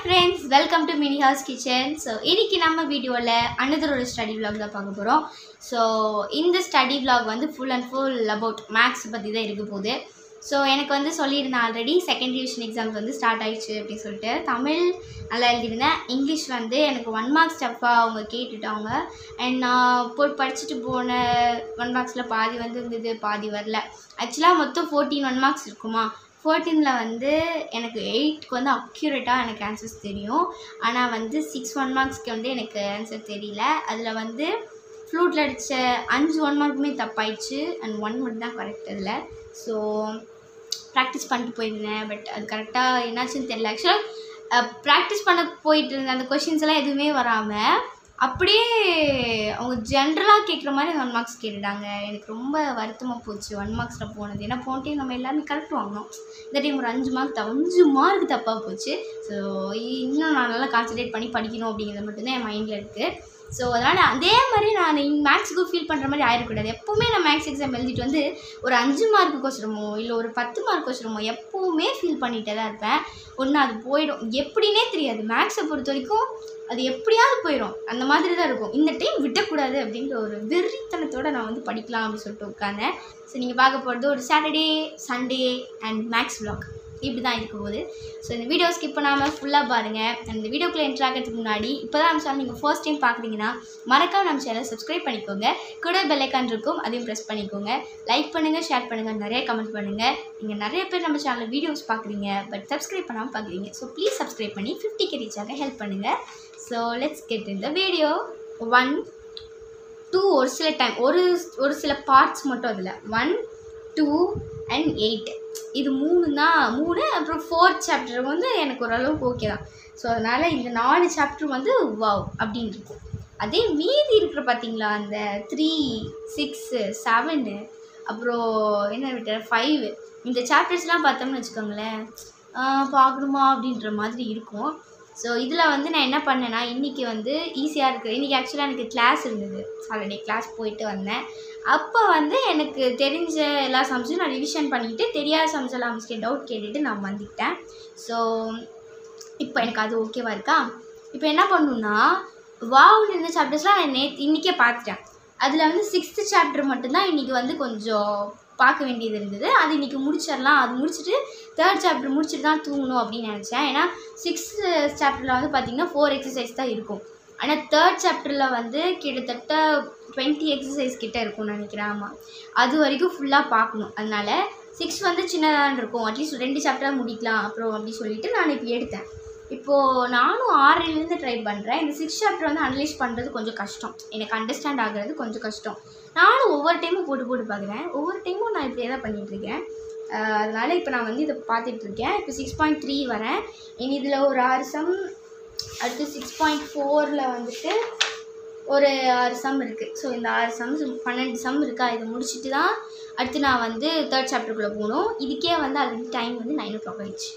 friends, welcome to Mini House Kitchen. So, இன்னைக்கு நம்ம வீடியோல another ஒரு study vlog தான் பார்க்க போறோம். So, இந்த study vlog வந்து full and full about maths பத்தி தான் இருக்க போகுது. So, எனக்கு வந்து சொல்லியிருந்தேன் ஆல்ரெடி செகண்ட் டிவிஷன் எக்ஸாம்ஸ் வந்து ஸ்டார்ட் ஆயிடுச்சு அப்படின்னு சொல்லிட்டு தமிழ் நல்லா எழுதியிருந்தேன். இங்கிலீஷ் வந்து எனக்கு 1 mark ஸ்டெப்பாக அவங்க கேட்டுட்டாங்க. அண்ட் நான் போய் படிச்சுட்டு போன 1 marksல பாதி வந்து இருந்தது, பாதி வரல. ஆக்சுவலாக மொத்தம் 14 1 marks இருக்குமா. 14ல் வந்து எனக்கு 8க்கு வந்து அக்யூரேட்டாக எனக்கு ஆன்சர்ஸ் தெரியும். ஆனால் வந்து 6 1 marksக்கு வந்து எனக்கு ஆன்சர் தெரியல. அதில் வந்து ஃப்ளூட்டில் அடித்த 5 1 markமே தப்பாயிடுச்சு அண்ட் 1 மட்டும் தான் கரெக்ட் அதில். ஸோ ப்ராக்டிஸ் பண்ணிட்டு போயிருந்தேன். பட் அது கரெக்டாக என்னாச்சுன்னு தெரியல. ஆக்சுவலாக ப்ராக்டிஸ் பண்ண போயிட்டு இருந்தேன். அந்த கொஷின்ஸ் எல்லாம் எதுவுமே வராமல் அப்படியே அவங்க ஜென்ரலாக கேட்குற மாதிரி 1 marks கேட்டுட்டாங்க. எனக்கு ரொம்ப வருத்தமாக போச்சு 1 marksல போனது. ஏன்னா போன டைம் நம்ம எல்லாமே கரெக்ட் வாங்கினோம். இந்த டைம் ஒரு 5 mark தப்பாக போச்சு. ஸோ இன்னும் நான் நல்லா கான்சன்ட்ரேட் பண்ணி படிக்கணும் அப்படிங்கிறது மட்டும்தான் என் மைண்டில் இருக்குது. ஸோ அதனால் அதே மாதிரி நான் மேக்ஸுக்கு ஃபீல் பண்ணுற மாதிரி ஆயிடக்கூடாது. எப்போவுமே நான் மேக்ஸ் எக்ஸாம் எழுதிட்டு வந்து ஒரு 5 mark கொஸ்டினமோ இல்லை ஒரு 10 mark கொஸ்டினமோ எப்போவுமே ஃபீல் பண்ணிகிட்டே தான் இருப்பேன். ஒன்று அது போயிடும், எப்படின்னே தெரியாது. மேக்ஸை பொறுத்த வரைக்கும் அது எப்படியாவது போயிடும், அந்த மாதிரி தான் இருக்கும். இந்த டைம் விடக்கூடாது அப்படின்ற ஒரு வெறித்தனத்தோடு நான் வந்து படிக்கலாம் அப்படின்னு சொல்லிட்டு உட்காந்தேன். ஸோ நீங்கள் பார்க்க போகிறது ஒரு Saturday Sunday and Max vlog இப்படி தான் இருக்கும் போது. ஸோ இந்த வீடியோ ஸ்கிப் பண்ணாமல் ஃபுல்லாக பாருங்கள். அண்ட் இந்த வீடியோக்குள்ளே என்ட்ரு ஆகிறதுக்கு முன்னாடி இப்போ தான் நம்ம சேனல் நீங்கள் ஃபர்ஸ்ட் டைம் பார்க்குறீங்கன்னா மறக்காம நம்ம சேனலை சப்ஸ்கிரைப் பண்ணிக்கோங்க. கூட பெல் ஐக்கான் இருக்கும், அதையும் ப்ரெஸ் பண்ணிக்கோங்க. லைக் பண்ணுங்கள், ஷேர் பண்ணுங்கள், நிறைய கமெண்ட் பண்ணுங்கள். நீங்கள் நிறைய பேர் நம்ம சேனலில் வீடியோஸ் பார்க்குறீங்க பட் சப்ஸ்கிரைப் பண்ணாமல் பார்க்குறீங்க. ஸோ ப்ளீஸ் சப்ஸ்கிரைப் பண்ணி 50K ரீச் ஆக ஹெல்ப் பண்ணுங்கள். So let's get in the video. 1 2 ஒரு சில டைம் ஒரு சில பார்ட்ஸ் மட்டும் அதில் 1 2 and 8 இது 3 தான். 3 அப்புறம் 4th chapter வந்து எனக்கு ஓரளவுக்கு ஓகே தான். ஸோ அதனால் இந்த 4 chapter வந்து வாவ் அப்படின்னு இருக்கும். அதே மீதி இருக்கிற பார்த்தீங்களா அந்த 3 6 7 அப்புறம் என்ன விட்ட 5 இந்த சாப்டர்ஸ்லாம் பார்த்தோம்னு வச்சுக்கோங்களேன் பார்க்கணுமா அப்படின்ற மாதிரி இருக்கும். ஸோ இதில் வந்து நான் என்ன பண்ணேன்னா இன்றைக்கி வந்து ஈஸியாக இருக்குது. இன்றைக்கி ஆக்சுவலாக எனக்கு கிளாஸ் இருந்தது, சாட்டர்டே கிளாஸ் போயிட்டு வந்தேன். அப்போ வந்து எனக்கு தெரிஞ்ச எல்லா சம்ஸையும் நான் ரிவிஷன் பண்ணிக்கிட்டு தெரியாத சம்ஸ் எல்லாம் டவுட் கேட்டுட்டு நான் வந்துக்கிட்டேன். ஸோ இப்போ எனக்கு அது ஓகேவா இருக்கா. இப்போ என்ன பண்ணணுன்னா வாவ்னு இருந்த சாப்டர்ஸ்லாம் நான் இன்றைக்கே பார்த்துட்டேன். அதில் வந்து 6th chapter மட்டும்தான் இன்றைக்கி வந்து கொஞ்சம் பார்க்க வேண்டியது இருந்தது. அது இன்றைக்கி முடிச்சிடலாம். அது முடிச்சுட்டு 3rd chapter முடிச்சுட்டு தான் தூங்கணும் அப்படின்னு நினச்சேன். ஏன்னா 6th chapterல வந்து பார்த்திங்கன்னா 4 exercise தான் இருக்கும். ஆனால் 3rd chapterல வந்து கிட்டத்தட்ட 20 exercise கிட்டே இருக்கும்னு நினைக்கிறேன். ஆமாம், அது வரைக்கும் ஃபுல்லாக பார்க்கணும். அதனால் 6 வந்து சின்னதாக இருக்கும், அட்லீஸ்ட் 2 chapter முடிக்கலாம் அப்புறம் அப்படி சொல்லிவிட்டு நான் இப்போ எடுத்தேன். இப்போது நானும் 6லேருந்து ட்ரை பண்ணுறேன். இந்த 6th chapter வந்து அனலைஸ் பண்ணுறது கொஞ்சம் கஷ்டம், எனக்கு அண்டர்ஸ்டாண்ட் ஆகிறது கொஞ்சம் கஷ்டம். நானும் ஒவ்வொரு டைமும் போட்டு பார்க்குறேன், ஒவ்வொரு டைமும் நான் இப்படியே தான் பண்ணிகிட்ருக்கேன். அதனால் இப்போ நான் வந்து இதை பார்த்துட்ருக்கேன். இப்போ 6.3 வரேன். இனி இதில் ஒரு 6 sum, அடுத்து 6.4ல் வந்துட்டு ஒரு 6 sum இருக்குது. ஸோ இந்த 6 sums 12 sum இருக்கா. இதை முடிச்சுட்டு தான் அடுத்து நான் வந்து 3rd chapterக்குள்ளே போகணும். இதுக்கே வந்து ஆல்ரெடி டைம் வந்து 9 o'clock ஆகிடுச்சு.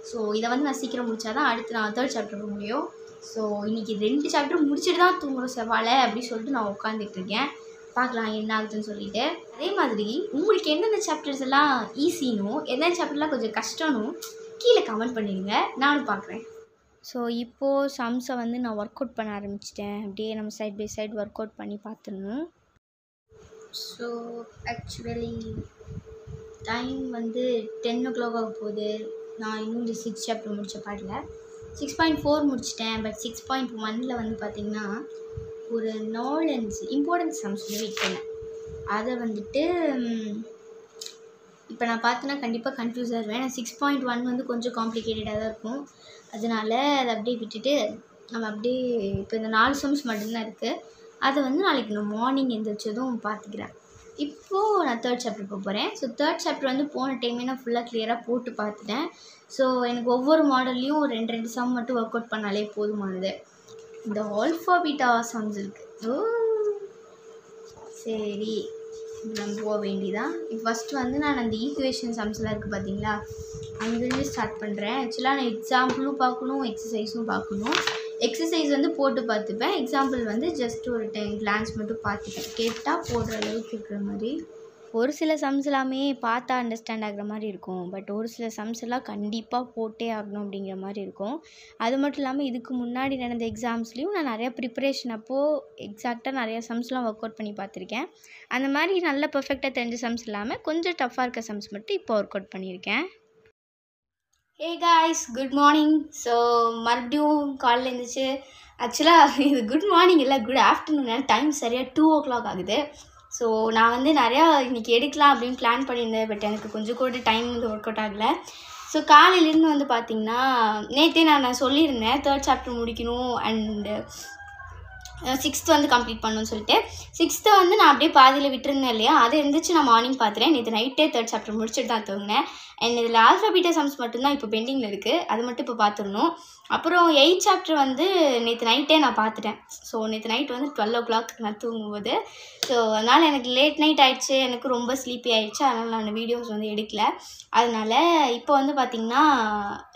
ஸோ இதை வந்து நான் சீக்கிரம் முடித்தா தான் அடுத்து நான் 3rd chapter போக முடியும். ஸோ இன்றைக்கி 2 chapter முடிச்சுட்டு தான் தூங்குற செவ்வாழை அப்படின்னு சொல்லிட்டு நான் உட்காந்துட்ருக்கேன். பார்க்கலாம் என்ன ஆகுதுன்னு சொல்லிட்டு. அதே மாதிரி உங்களுக்கு எந்தெந்த சாப்டர்ஸ் எல்லாம் ஈஸினோ எந்தெந்த சாப்டர்லாம் கொஞ்சம் கஷ்டம்னு கீழே கமெண்ட் பண்ணிடுங்க, நானும் பார்க்குறேன். ஸோ இப்போது சம்ஸை வந்து நான் ஒர்க் அவுட் பண்ண ஆரம்பிச்சிட்டேன். அப்படியே நம்ம side by side work out பண்ணி பார்த்துடணும். ஸோ ஆக்சுவலி டைம் வந்து 10 o'clock ஆக போகுது. நான் இன்னும் இந்த 6th chapter முடித்த பாட்டில் 6.4 முடிச்சிட்டேன். பட் 6.1ல் வந்து பார்த்திங்கன்னா ஒரு 4 இம்பார்ட்டன்ட் சம்ஸ் வந்து வெயிட் பண்ணேன். அதை வந்துட்டு இப்போ நான் பார்த்தேன்னா கண்டிப்பாக கன்ஃபியூஸாக இருவேன். நான் 6.1 வந்து கொஞ்சம் காம்ப்ளிகேட்டடாக தான் இருக்கும். அதனால் அதை அப்படியே விட்டுட்டு நம்ம அப்படியே இப்போ இந்த 4 sums மட்டும்தான் இருக்குது. அதை வந்து நாளைக்கு நான் மார்னிங் எழுந்திரிச்சதும் பார்த்துக்கிறேன். இப்போது நான் 3rd chapter போக போகிறேன். ஸோ 3rd chapter வந்து போன டைமே நான் ஃபுல்லாக கிளியராக போட்டு பார்த்துட்டேன். ஸோ எனக்கு ஒவ்வொரு மாடல்லையும் 2 sum மட்டும் ஒர்க் அவுட் பண்ணாலே போதுமானது. இந்த ஆல்ஃபா பீட்டா சம்ஸ் இருக்குது. சரி நம்ம போக வேண்டியதான். இப்போ ஃபஸ்ட்டு வந்து நான் அந்த ஈக்குவேஷன் சம்ஸ்லாம் இருக்குது பார்த்தீங்களா, அங்கேருந்து ஸ்டார்ட் பண்ணுறேன். ஆக்சுவலாக நான் எக்ஸாம்பிளும் பார்க்கணும், எக்ஸசைஸும் பார்க்கணும். எக்ஸசைஸ் வந்து போட்டு பார்த்துப்பேன், எக்ஸாம்பிள் வந்து ஜஸ்ட் ஒரு 10 glance மட்டும் பார்த்துப்பேன். கேட்டால் போடுற அளவுக்கு இருக்கிற மாதிரி ஒரு சில சம்ஸ் எல்லாமே பார்த்தா அண்டர்ஸ்டாண்ட் ஆகுற மாதிரி இருக்கும். பட் ஒரு சில சம்ஸ் எல்லாம் கண்டிப்பாக போட்டே ஆகணும் அப்படிங்கிற மாதிரி இருக்கும். அது மட்டும் இல்லாமல் இதுக்கு முன்னாடி நடந்த எக்ஸாம்ஸ்லேயும் நான் நிறையா ப்ரிப்பரேஷன் அப்போது எக்ஸாக்டாக நிறையா சம்ஸ்லாம் ஒர்க் அவுட் பண்ணி பார்த்துருக்கேன். அந்த மாதிரி நல்ல பர்ஃபெக்டாக தெரிஞ்ச சம்ஸ் இல்லாமல் கொஞ்சம் டஃப்பாக இருக்க சம்ஸ் மட்டும் இப்போ ஒர்க் அவுட் பண்ணியிருக்கேன். Hey guys, good morning. So மறுபடியும் காலையில் இருந்துச்சு. ஆக்சுவலாக இது குட் மார்னிங் இல்லை, குட் ஆஃப்டர்நூன். டைம் சரியாக 2 o'clock ஆகுது. ஸோ நான் வந்து நிறையா இன்றைக்கி எடுக்கலாம் அப்படின்னு பிளான் பண்ணியிருந்தேன். பட் எனக்கு கொஞ்சம் கூட டைம் வந்து ஒர்க் அவுட் ஆகலை. ஸோ காலையிலேருந்து வந்து பார்த்திங்கன்னா நேற்றே நான் சொல்லியிருந்தேன் 3rd சாப்டர் முடிக்கணும் அண்டு 6th வந்து கம்ப்ளீட் பண்ணணும்னு சொல்லிட்டு. 6th வந்து நான் அப்படியே பாதியில் விட்டுருந்தேன் இல்லையா, அதை இருந்துச்சு நான் மார்னிங் பார்த்துறேன். நேற்று நைட்டே 3rd சாப்டர் முடிச்சுட்டு தான் தூங்கினேன். அண்ட் இதில் ஆல்ஃபா பீட்டா சம்ஸ் மட்டும்தான் இப்போ பெண்டிங்கில் இருக்குது. அது மட்டும் இப்போ பார்த்துடணும். அப்புறம் 8th சாப்டர் வந்து நேற்று நைட்டே நான் பார்த்துட்டேன். ஸோ நேற்று நைட் வந்து 12 o'clock நான் தூங்கும்போது. ஸோ அதனால் எனக்கு லேட் நைட் ஆகிடுச்சு, எனக்கு ரொம்ப ஸ்லீப்பி ஆகிடுச்சு. அதனால் நான் வீடியோஸ் வந்து எடுக்கலை. அதனால் இப்போ வந்து பார்த்திங்கன்னா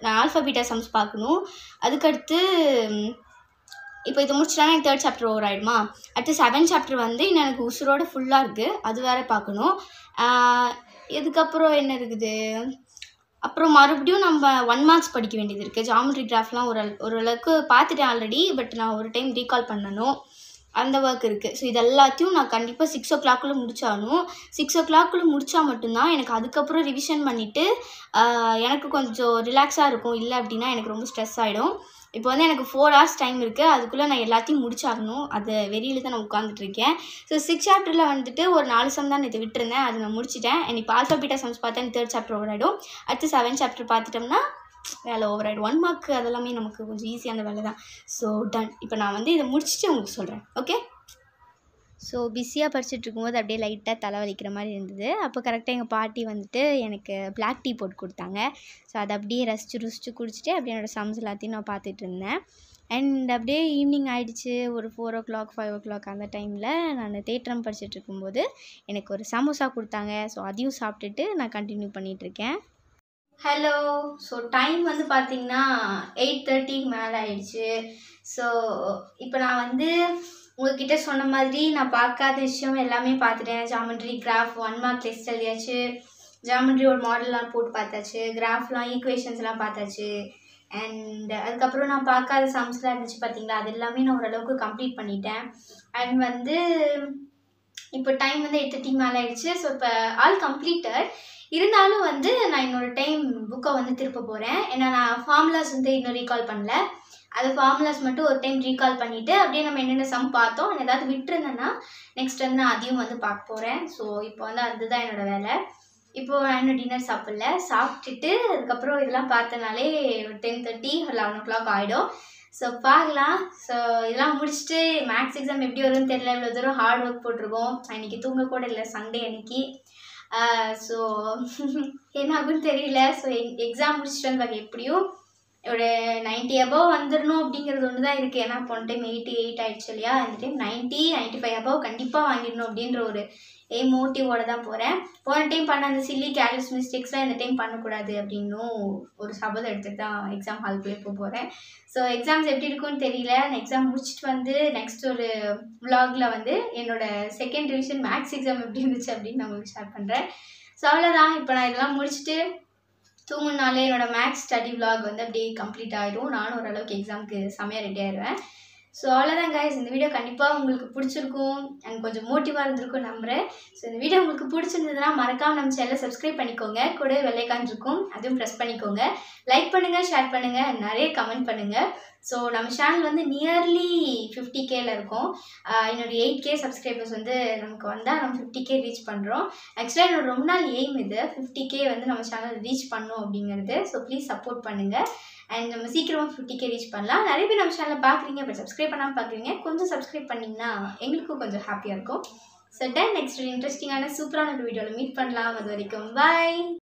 நான் ஆல்ஃபா பீட்டா சம்ஸ் பார்க்கணும். அதுக்கடுத்து இப்போ இது முடிச்சிட்டானா எனக்கு 3rd சாப்டர் ஓவர் ஆகிடுமா. அடுத்து 7th சாப்டர் வந்து இன்னும் எனக்கு உசுரோடு ஃபுல்லாக இருக்குது, அது வேறு பார்க்கணும். இதுக்கப்புறம் என்ன இருக்குது, அப்புறம் மறுபடியும் நம்ம 1 marks படிக்க வேண்டியது இருக்குது. ஜாமெட்ரி கிராஃப்லாம் ஓரளவுக்கு பார்த்துட்டேன் ஆல்ரெடி. பட் நான் ஒரு டைம் ரீகால் பண்ணணும், அந்த ஒர்க் இருக்குது. ஸோ இது எல்லாத்தையும் நான் கண்டிப்பாக 6 o'clock முடிச்சாகணும். 6 o'clock முடித்தா மட்டும்தான் எனக்கு அதுக்கப்புறம் ரிவிஷன் பண்ணிவிட்டு எனக்கு கொஞ்சம் ரிலாக்ஸாக இருக்கும். இல்லை அப்படின்னா எனக்கு ரொம்ப ஸ்ட்ரெஸ் ஆகிடும். இப்போ வந்து எனக்கு 4 hours டைம் இருக்குது. அதுக்குள்ளே நான் எல்லாத்தையும் முடிச்சாகணும். அது வெளியில் தான் நான் உட்காந்துட்ருக்கேன். ஸோ 6th சாப்டரில் வந்துட்டு ஒரு 4 சம் தான் நேற்று விட்டுருந்தேன், அது நான் முடிச்சிட்டேன். அண்ட் இப்போ ஆல்ஃபா பீட்டா சம்ஸ் பார்த்தா 3rd சாப்டர் ஓவர் ஆகிடும். அடுத்து 7th சாப்டர் பார்த்துட்டோம்னா வேலை ஓவர் ஆகிடும். 1 mark அதெல்லாமே நமக்கு கொஞ்சம் ஈஸியான வேலை தான். So done. இப்போ நான் வந்து இதை முடிச்சுட்டு உங்களுக்கு சொல்கிறேன். ஓகே. ஸோ பிஸியாக படிச்சுட்டு இருக்கும்போது அப்படியே லைட்டாக தலைவலிக்கிற மாதிரி இருந்தது. அப்போ கரெக்டாக எங்கள் பாட்டி வந்துட்டு எனக்கு பிளாக் டீ போட்டு கொடுத்தாங்க. ஸோ அதை அப்படியே ரசித்து குடிச்சிட்டு அப்படியே என்னோடய சம்ஸ் எல்லாத்தையும் நான் பார்த்துட்டு இருந்தேன். அண்ட் அப்படியே ஈவினிங் ஆகிடுச்சு, ஒரு 4 o'clock 5 o'clock அந்த டைமில் நான் தேட்டரம் படிச்சுட்டு இருக்கும்போது எனக்கு ஒரு சமோசா கொடுத்தாங்க. ஸோ அதையும் சாப்பிட்டுட்டு நான் கண்டினியூ பண்ணிகிட்ருக்கேன். ஹலோ. ஸோ டைம் வந்து பார்த்திங்கன்னா 8:30 மேலே ஆயிடுச்சு. ஸோ இப்போ நான் வந்து உங்கள்கிட்ட சொன்ன மாதிரி நான் பார்க்காத விஷயம் எல்லாமே பார்த்துட்டேன். ஜாமெட்ரி கிராஃப் 1 mark டெஸ்ட் எழுதியாச்சு, ஜாமெட்ரி ஒரு மாடல்லாம் போட்டு பார்த்தாச்சு, கிராஃப்லாம் ஈக்குவேஷன்ஸ்லாம் பார்த்தாச்சு. அண்ட் அதுக்கப்புறம் நான் பார்க்காத சம்ஸ்லாம் இருந்துச்சு பார்த்தீங்களா, அது எல்லாமே நான் ஓரளவுக்கு கம்ப்ளீட் பண்ணிட்டேன். அண்ட் வந்து இப்போ டைம் வந்து 8:30 மேலே ஆயிடுச்சு. ஸோ இப்போ ஆல் கம்ப்ளீட்டட். இருந்தாலும் வந்து நான் இன்னொரு டைம் புக்கை வந்து திருப்ப போகிறேன். ஏன்னா நான் ஃபார்முலாஸ் வந்து இன்னும் ரீகால் பண்ணல. அது ஃபார்முலாஸ் மட்டும் ஒரு டைம் ரீகால் பண்ணிவிட்டு அப்படியே நம்ம என்னென்ன சம் பார்த்தோம், ஏதாவது விட்டுருந்தேன்னா நெக்ஸ்ட் வந்து நான் அதையும் வந்து பார்க்க போகிறேன். ஸோ இப்போ வந்து அதுதான் என்னோடய வேலை. இப்போது நான் இன்னும் டின்னர் சாப்பிட்டுட்டு அதுக்கப்புறம் இதெல்லாம் பார்த்தனாலே ஒரு 10:30 11 o'clock ஆகிடும். ஸோ பார்க்கலாம். ஸோ இதெல்லாம் முடிச்சுட்டு மேக்ஸ் எக்ஸாம் எப்படி வரும்னு தெரியல. இவ்வளோ தூரம் ஹார்ட் ஒர்க் போட்டிருக்கோம். இன்றைக்கி தூங்க கூட இல்லை, சண்டே அன்றைக்கி. ஸோ என்ன ஆகுன்னு தெரியல. ஸோ எக்ஸாம் முடிச்சுட்டு வந்து பார்க்க எப்படியும் ஒரு 90 above வந்துடணும் அப்படிங்கிறது ஒன்று தான் இருக்குது. ஏன்னா போன டைம் 88 ஆகிடுச்சு இல்லையா, இந்த டைம் 90 95 above கண்டிப்பாக வாங்கிடணும் அப்படின்ற ஒரு மோட்டிவோடு தான் போகிறேன். போன டைம் பண்ண அந்த சில்லி கேர்லெஸ் மிஸ்டேக்ஸ்லாம் இந்த டைம் பண்ணக்கூடாது அப்படின்னும் ஒரு சபதம் எடுத்துகிட்டு தான் எக்ஸாம் ஹால்குள்ளே போகிறேன். ஸோ எக்ஸாம்ஸ் எப்படி இருக்குன்னு தெரியல. நான் எக்ஸாம் முடிச்சுட்டு வந்து நெக்ஸ்ட் ஒரு விலாகில் வந்து என்னோடய 2nd ரிவிஷன் மேக்ஸ் எக்ஸாம் எப்படி இருந்துச்சு அப்படின்னு நான் உங்களுக்கு ஷேர் பண்ணுறேன். ஸோ அவ்வளோதான். இப்போ நான் இதெல்லாம் முடிச்சுட்டு தூங்குனாலே என்னோடய மேக்ஸ் ஸ்டடி விலாக் வந்து அப்படியே கம்ப்ளீட் ஆகிடும். நானும் ஓரளவுக்கு எக்ஸாமுக்கு செமையாக ரெடி ஆயிடுவேன். ஸோ அவ்வளோதான் கைஸ். இந்த வீடியோ கண்டிப்பாக உங்களுக்கு பிடிச்சிருக்கும் அண்ட் கொஞ்சம் மோட்டிவாக இருந்திருக்கும் நம்புகிறேன். ஸோ இந்த வீடியோ உங்களுக்கு பிடிச்சிருந்ததுன்னா மறக்காமல் நம்ம சேனலை சப்ஸ்கிரைப் பண்ணிக்கோங்க. கூட வெள்ளை ஐகான் இருக்கும், அதுவும் ப்ரெஸ் பண்ணிக்கோங்க. லைக் பண்ணுங்கள், ஷேர் பண்ணுங்கள் அண்ட் நிறைய கமெண்ட் பண்ணுங்கள். ஸோ நம்ம சேனல் வந்து நியர்லி 50Kல இருக்கும். என்னோட 8K சப்ஸ்கிரைபர்ஸ் வந்து நமக்கு வந்தால் நம்ம 50K ரீச் பண்ணுறோம். ஆக்சுவலாக என்னோட ரொம்ப நாள் எய்ம் இது, 50K வந்து நம்ம சேனல் ரீச் பண்ணணும் அப்படிங்கிறது. ஸோ ப்ளீஸ் சப்போர்ட் பண்ணுங்கள் அண்ட் நம்ம சீக்கிரமாக 50K ரீச் பண்ணலாம். நிறைய பேர் நம்ம சேனலை பார்க்குறீங்க, பட் சப்ஸ்கிரைப் பண்ணாமல் பார்க்குறீங்க. கொஞ்சம் சப்ஸ்கிரைப் பண்ணிங்கன்னா எங்களுக்கும் கொஞ்சம் ஹாப்பியாக இருக்கும். So ton. நெக்ஸ்ட் இன்ட்ரெஸ்டிங்கான சூப்பரான ஒரு வீடியோவில் மீட் பண்ணலாம். அது வரைக்கும் பாய்.